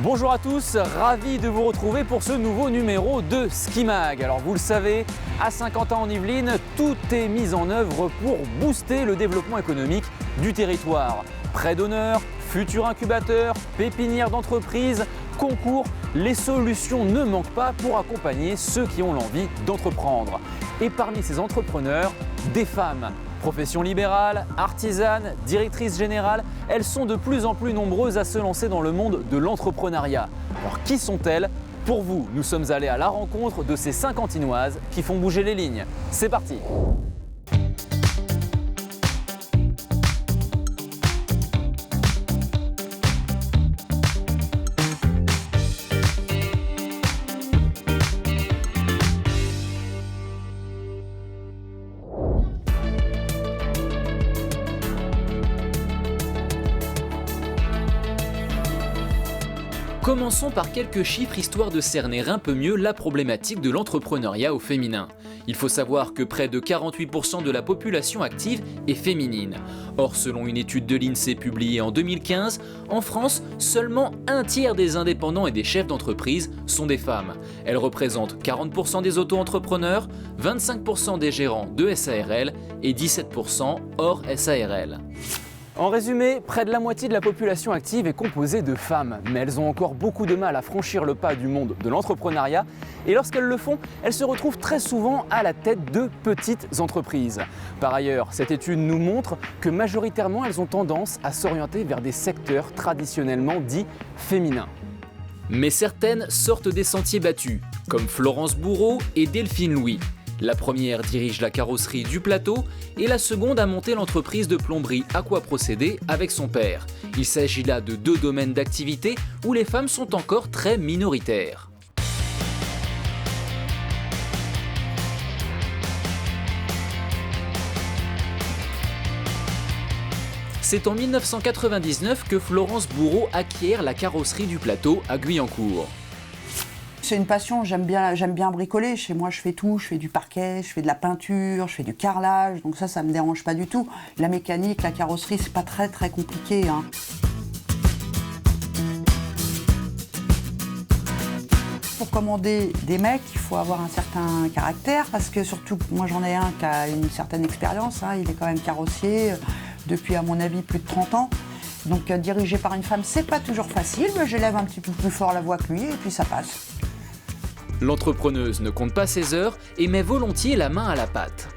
Bonjour à tous, ravi de vous retrouver pour ce nouveau numéro de Ski Mag. Alors vous le savez, à Saint-Quentin en Yvelines, tout est mis en œuvre pour booster le développement économique du territoire. Prêts d'honneur, futurs incubateurs, pépinières d'entreprise, concours, les solutions ne manquent pas pour accompagner ceux qui ont l'envie d'entreprendre. Et parmi ces entrepreneurs, des femmes. Profession libérale, artisanes, directrices générales, elles sont de plus en plus nombreuses à se lancer dans le monde de l'entrepreneuriat. Alors qui sont-elles? Pour vous, nous sommes allés à la rencontre de ces Saint-Quentinoises qui font bouger les lignes. C'est parti! Commençons par quelques chiffres histoire de cerner un peu mieux la problématique de l'entrepreneuriat au féminin. Il faut savoir que près de 48% de la population active est féminine. Or, selon une étude de l'INSEE publiée en 2015, en France, seulement un tiers des indépendants et des chefs d'entreprise sont des femmes. Elles représentent 40% des auto-entrepreneurs, 25% des gérants de SARL et 17% hors SARL. En résumé, près de la moitié de la population active est composée de femmes, mais elles ont encore beaucoup de mal à franchir le pas du monde de l'entrepreneuriat et lorsqu'elles le font, elles se retrouvent très souvent à la tête de petites entreprises. Par ailleurs, cette étude nous montre que majoritairement elles ont tendance à s'orienter vers des secteurs traditionnellement dits féminins. Mais certaines sortent des sentiers battus, comme Florence Bourreau et Delphine Louis. La première dirige la carrosserie du Plateau et la seconde a monté l'entreprise de plomberie Aquaprocédé avec son père. Il s'agit là de deux domaines d'activité où les femmes sont encore très minoritaires. C'est en 1999 que Florence Bourreau acquiert la carrosserie du Plateau à Guyancourt. C'est une passion, j'aime bien bricoler. Chez moi, je fais tout. Je fais du parquet, je fais de la peinture, je fais du carrelage. Donc ça me dérange pas du tout. La mécanique, la carrosserie, c'est pas très compliqué, hein. Pour commander des mecs, il faut avoir un certain caractère parce que surtout, moi j'en ai un qui a une certaine expérience, hein. Il est quand même carrossier depuis, à mon avis, plus de 30 ans. Donc dirigé par une femme, c'est pas toujours facile, mais j'élève un petit peu plus fort la voix que lui et puis ça passe. L'entrepreneuse ne compte pas ses heures et met volontiers la main à la pâte.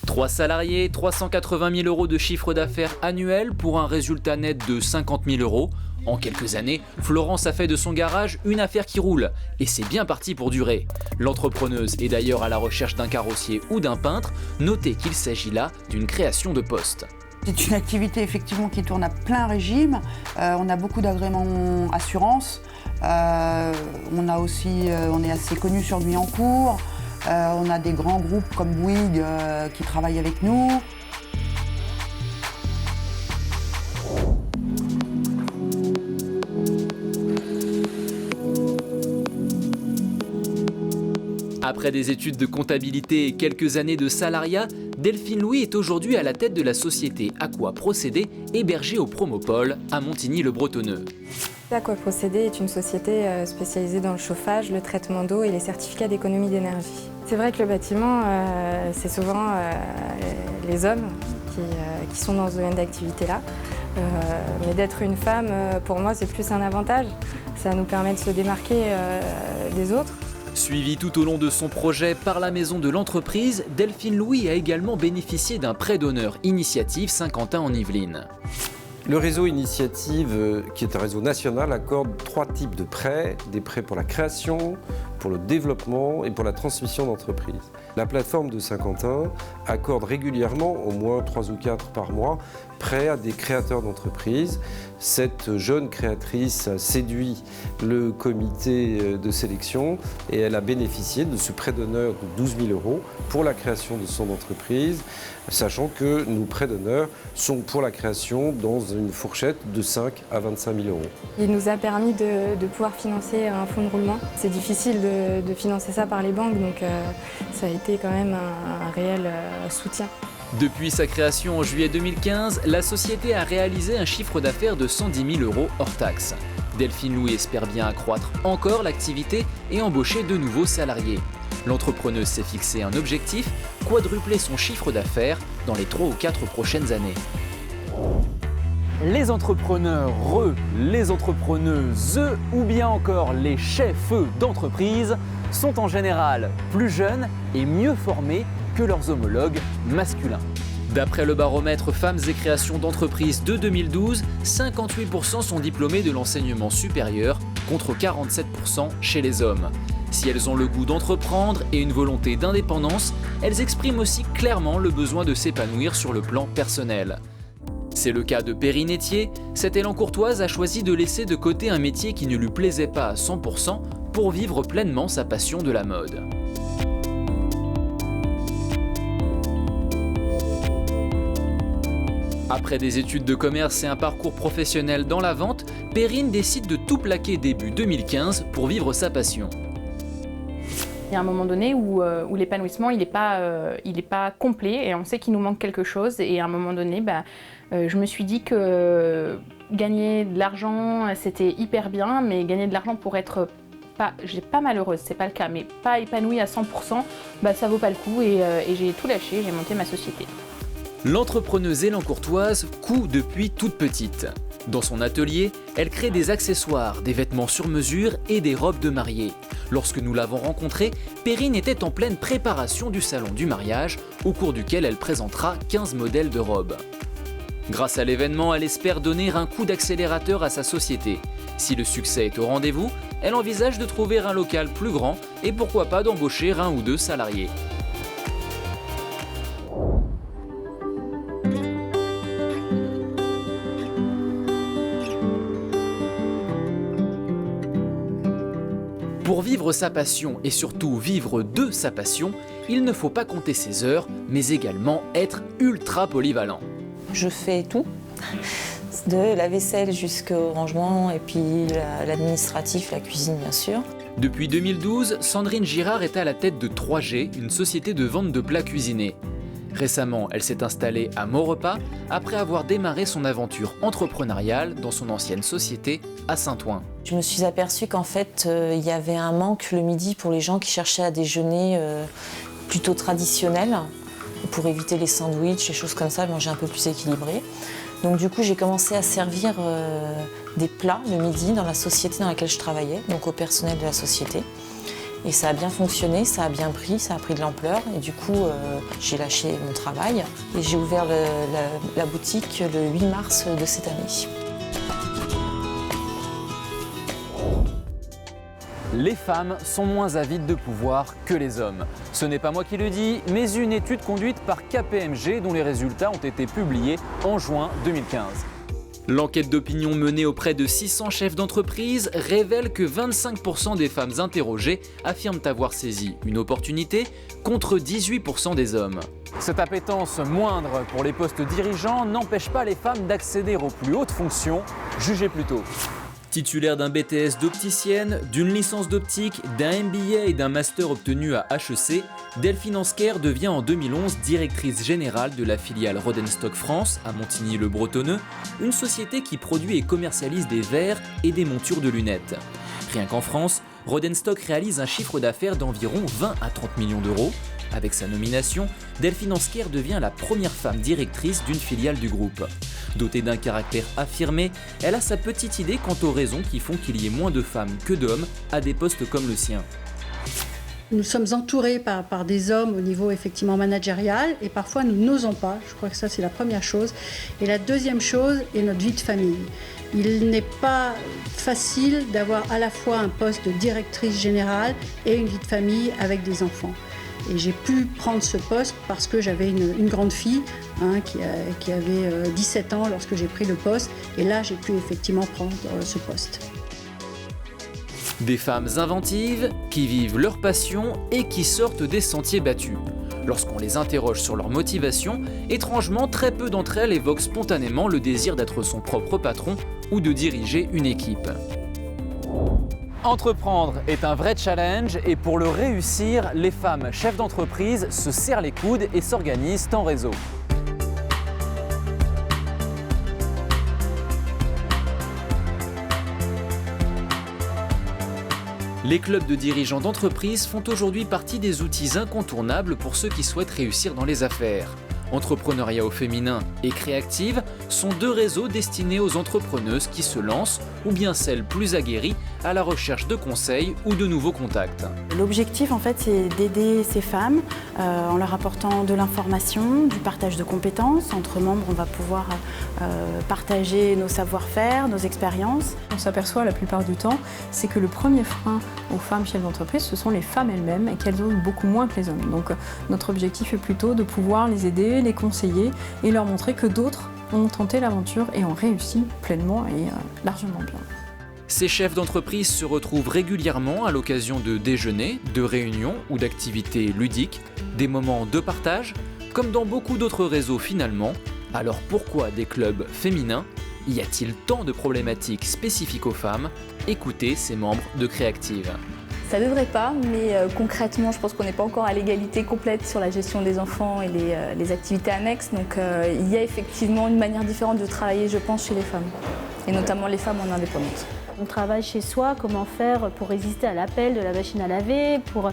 Trois salariés, 380 000 € de chiffre d'affaires annuel pour un résultat net de 50 000 €. En quelques années, Florence a fait de son garage une affaire qui roule. Et c'est bien parti pour durer. L'entrepreneuse est d'ailleurs à la recherche d'un carrossier ou d'un peintre. Notez qu'il s'agit là d'une création de poste. C'est une activité effectivement qui tourne à plein régime. On a beaucoup d'agréments assurance. On est assez connu sur Guyancourt. On a des grands groupes comme Bouygues qui travaillent avec nous. Après des études de comptabilité et quelques années de salariat, Delphine Louis est aujourd'hui à la tête de la société Aquaprocédé, hébergée au Promopole à Montigny-le-Bretonneux. Aquaprocédé est une société spécialisée dans le chauffage, le traitement d'eau et les certificats d'économie d'énergie. C'est vrai que le bâtiment, c'est souvent les hommes qui sont dans ce domaine d'activité-là. Mais d'être une femme, pour moi, c'est plus un avantage. Ça nous permet de se démarquer des autres. Suivie tout au long de son projet par la maison de l'entreprise, Delphine Louis a également bénéficié d'un prêt d'honneur Initiative Saint-Quentin en Yvelines. Le réseau Initiative, qui est un réseau national, accorde 3 types de prêts. Des prêts pour la création, pour le développement et pour la transmission d'entreprise. La plateforme de Saint-Quentin accorde régulièrement, au moins 3 ou 4 par mois, prêts à des créateurs d'entreprises. Cette jeune créatrice a séduit le comité de sélection et elle a bénéficié de ce prêt d'honneur de 12 000 € pour la création de son entreprise, sachant que nos prêts d'honneur sont pour la création dans une fourchette de 5 à 25 000 €. Il nous a permis de pouvoir financer un fonds de roulement. C'est difficile de financer ça par les banques, donc ça a été quand même un réel soutien. Depuis sa création en juillet 2015, la société a réalisé un chiffre d'affaires de 110 000 € hors taxes. Delphine Louis espère bien accroître encore l'activité et embaucher de nouveaux salariés. L'entrepreneuse s'est fixé un objectif, quadrupler son chiffre d'affaires dans les 3 ou 4 prochaines années. Les entrepreneurs, les entrepreneuses ou bien encore les chefs d'entreprise sont en général plus jeunes et mieux formés que leurs homologues masculins. D'après le baromètre Femmes et création d'entreprises de 2012, 58% sont diplômés de l'enseignement supérieur contre 47% chez les hommes. Si elles ont le goût d'entreprendre et une volonté d'indépendance, elles expriment aussi clairement le besoin de s'épanouir sur le plan personnel. C'est le cas de Perrine Etier. Cette Élancourtoise a choisi de laisser de côté un métier qui ne lui plaisait pas à 100% pour vivre pleinement sa passion de la mode. Après des études de commerce et un parcours professionnel dans la vente, Perrine décide de tout plaquer début 2015 pour vivre sa passion. Il y a un moment donné où l'épanouissement il n'est pas complet et on sait qu'il nous manque quelque chose. Et à un moment donné, je me suis dit que gagner de l'argent, c'était hyper bien, mais gagner de l'argent pour être pas malheureuse, c'est pas le cas, mais pas épanouie à 100%, ça vaut pas le coup et j'ai tout lâché, j'ai monté ma société. L'entrepreneuse Élancourtoise coud depuis toute petite. Dans son atelier, elle crée des accessoires, des vêtements sur mesure et des robes de mariée. Lorsque nous l'avons rencontrée, Perrine était en pleine préparation du salon du mariage, au cours duquel elle présentera 15 modèles de robes. Grâce à l'événement, elle espère donner un coup d'accélérateur à sa société. Si le succès est au rendez-vous, elle envisage de trouver un local plus grand et pourquoi pas d'embaucher 1 ou 2 salariés. Pour vivre sa passion et surtout vivre de sa passion, il ne faut pas compter ses heures, mais également être ultra polyvalent. Je fais tout, de la vaisselle jusqu'au rangement et puis l'administratif, la cuisine bien sûr. Depuis 2012, Sandrine Girard est à la tête de 3G, une société de vente de plats cuisinés. Récemment, elle s'est installée à Maurepas après avoir démarré son aventure entrepreneuriale dans son ancienne société à Saint-Ouen. Je me suis aperçue qu'en fait, il y avait un manque le midi pour les gens qui cherchaient à déjeuner plutôt traditionnel, pour éviter les sandwichs, les choses comme ça, manger un peu plus équilibré. Donc du coup, j'ai commencé à servir des plats le midi dans la société dans laquelle je travaillais, donc au personnel de la société. Et ça a bien fonctionné, ça a bien pris, ça a pris de l'ampleur. Et du coup, j'ai lâché mon travail et j'ai ouvert la boutique le 8 mars de cette année. Les femmes sont moins avides de pouvoir que les hommes. Ce n'est pas moi qui le dis, mais une étude conduite par KPMG dont les résultats ont été publiés en juin 2015. L'enquête d'opinion menée auprès de 600 chefs d'entreprise révèle que 25% des femmes interrogées affirment avoir saisi une opportunité contre 18% des hommes. Cette appétence moindre pour les postes dirigeants n'empêche pas les femmes d'accéder aux plus hautes fonctions, jugez plutôt. Titulaire d'un BTS d'opticienne, d'une licence d'optique, d'un MBA et d'un master obtenu à HEC, Delphine Ansker devient en 2011 directrice générale de la filiale Rodenstock France à Montigny-le-Bretonneux, une société qui produit et commercialise des verres et des montures de lunettes. Rien qu'en France, Rodenstock réalise un chiffre d'affaires d'environ 20 à 30 millions d'euros. Avec sa nomination, Delphine Ansker devient la première femme directrice d'une filiale du groupe. Dotée d'un caractère affirmé, elle a sa petite idée quant aux raisons qui font qu'il y ait moins de femmes que d'hommes à des postes comme le sien. Nous sommes entourés par des hommes au niveau effectivement managérial et parfois nous n'osons pas. Je crois que ça c'est la première chose. Et la deuxième chose est notre vie de famille. Il n'est pas facile d'avoir à la fois un poste de directrice générale et une vie de famille avec des enfants. Et j'ai pu prendre ce poste parce que j'avais une grande fille qui avait 17 ans lorsque j'ai pris le poste. Et là, j'ai pu effectivement prendre ce poste. Des femmes inventives qui vivent leur passion et qui sortent des sentiers battus. Lorsqu'on les interroge sur leur motivation, étrangement, très peu d'entre elles évoquent spontanément le désir d'être son propre patron ou de diriger une équipe. Entreprendre est un vrai challenge et pour le réussir, les femmes chefs d'entreprise se serrent les coudes et s'organisent en réseau. Les clubs de dirigeants d'entreprise font aujourd'hui partie des outils incontournables pour ceux qui souhaitent réussir dans les affaires. Entrepreneuriat au féminin et Créactive sont deux réseaux destinés aux entrepreneuses qui se lancent ou bien celles plus aguerries à la recherche de conseils ou de nouveaux contacts. L'objectif en fait c'est d'aider ces femmes en leur apportant de l'information, du partage de compétences. Entre membres on va pouvoir partager nos savoir-faire, nos expériences. On s'aperçoit la plupart du temps, c'est que le premier frein aux femmes chefs d'entreprise, ce sont les femmes elles-mêmes et qu'elles osent beaucoup moins que les hommes. Donc notre objectif est plutôt de pouvoir les aider, les conseiller et leur montrer que d'autres ont tenté l'aventure et ont réussi pleinement et largement bien. Ces chefs d'entreprise se retrouvent régulièrement à l'occasion de déjeuners, de réunions ou d'activités ludiques, des moments de partage, comme dans beaucoup d'autres réseaux finalement. Alors pourquoi des clubs féminins? Y a-t-il tant de problématiques spécifiques aux femmes? Écoutez ces membres de Créactive. Ça ne devrait pas, mais concrètement, je pense qu'on n'est pas encore à l'égalité complète sur la gestion des enfants et les activités annexes. Donc il y a effectivement une manière différente de travailler, je pense, chez les femmes, et notamment les femmes en indépendance. On travaille chez soi, comment faire pour résister à l'appel de la machine à laver, pour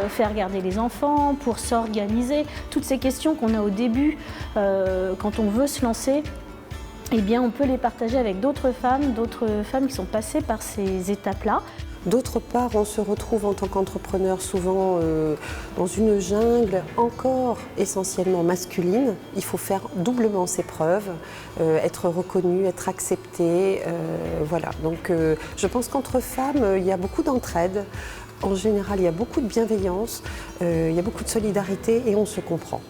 faire garder les enfants, pour s'organiser. Toutes ces questions qu'on a au début, quand on veut se lancer, eh bien, on peut les partager avec d'autres femmes qui sont passées par ces étapes-là. D'autre part, on se retrouve en tant qu'entrepreneur souvent dans une jungle encore essentiellement masculine. Il faut faire doublement ses preuves, être reconnu, être accepté. Voilà. Donc je pense qu'entre femmes, il y a beaucoup d'entraide. En général, il y a beaucoup de bienveillance, il y a beaucoup de solidarité et on se comprend.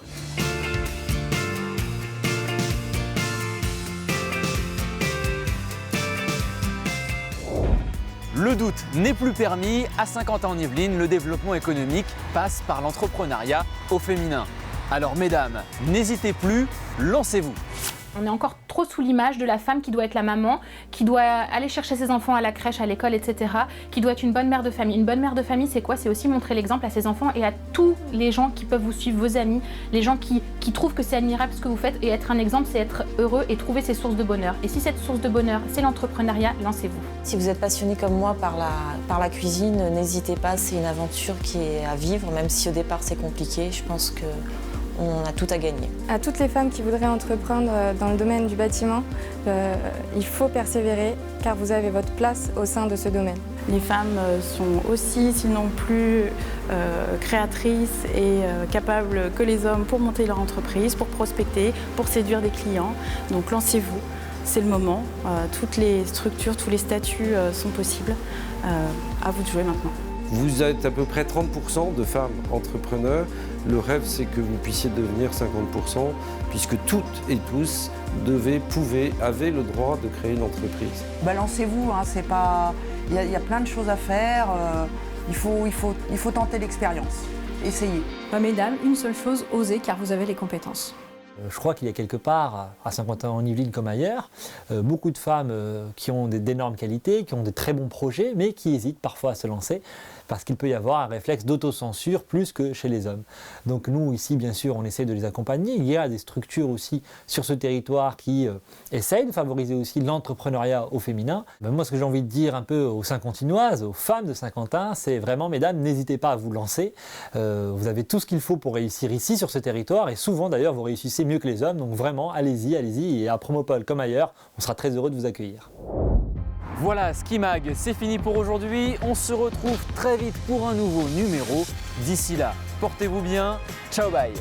Le doute n'est plus permis. À Saint-Quentin-en-Yvelines, le développement économique passe par l'entrepreneuriat au féminin. Alors mesdames, n'hésitez plus, lancez-vous. On est encore trop sous l'image de la femme qui doit être la maman, qui doit aller chercher ses enfants à la crèche, à l'école, etc., qui doit être une bonne mère de famille. Une bonne mère de famille, c'est quoi? C'est aussi montrer l'exemple à ses enfants et à tous les gens qui peuvent vous suivre, vos amis, les gens qui trouvent que c'est admirable ce que vous faites. Et être un exemple, c'est être heureux et trouver ses sources de bonheur. Et si cette source de bonheur, c'est l'entrepreneuriat, lancez-vous. Si vous êtes passionné comme moi par la cuisine, n'hésitez pas, c'est une aventure qui est à vivre, même si au départ c'est compliqué. Je pense que on a tout à gagner. À toutes les femmes qui voudraient entreprendre dans le domaine du bâtiment, il faut persévérer car vous avez votre place au sein de ce domaine. Les femmes sont aussi, sinon plus, créatrices et capables que les hommes pour monter leur entreprise, pour prospecter, pour séduire des clients. Donc lancez-vous, c'est le moment. Toutes les structures, tous les statuts sont possibles. À vous de jouer maintenant. Vous êtes à peu près 30% de femmes entrepreneurs. Le rêve, c'est que vous puissiez devenir 50%, puisque toutes et tous avaient le droit de créer une entreprise. Lancez-vous, hein, c'est pas... Il y a plein de choses à faire. Il faut tenter l'expérience. Essayez. Mesdames, une seule chose, osez, car vous avez les compétences. Je crois qu'il y a quelque part, à Saint-Quentin-en-Yvelines comme ailleurs, beaucoup de femmes qui ont d'énormes qualités, qui ont des très bons projets, mais qui hésitent parfois à se lancer, parce qu'il peut y avoir un réflexe d'autocensure plus que chez les hommes. Donc nous, ici, bien sûr, on essaie de les accompagner. Il y a des structures aussi sur ce territoire qui essayent de favoriser aussi l'entrepreneuriat au féminin. Moi, ce que j'ai envie de dire un peu aux Saint-Quentinoises, aux femmes de Saint-Quentin, c'est vraiment, mesdames, n'hésitez pas à vous lancer. Vous avez tout ce qu'il faut pour réussir ici, sur ce territoire, et souvent, d'ailleurs, vous réussissez mieux que les hommes. Donc vraiment, allez-y, et à Promopole comme ailleurs, on sera très heureux de vous accueillir. Voilà, Skimag, c'est fini pour aujourd'hui. On se retrouve très vite pour un nouveau numéro. D'ici là, portez-vous bien. Ciao, bye.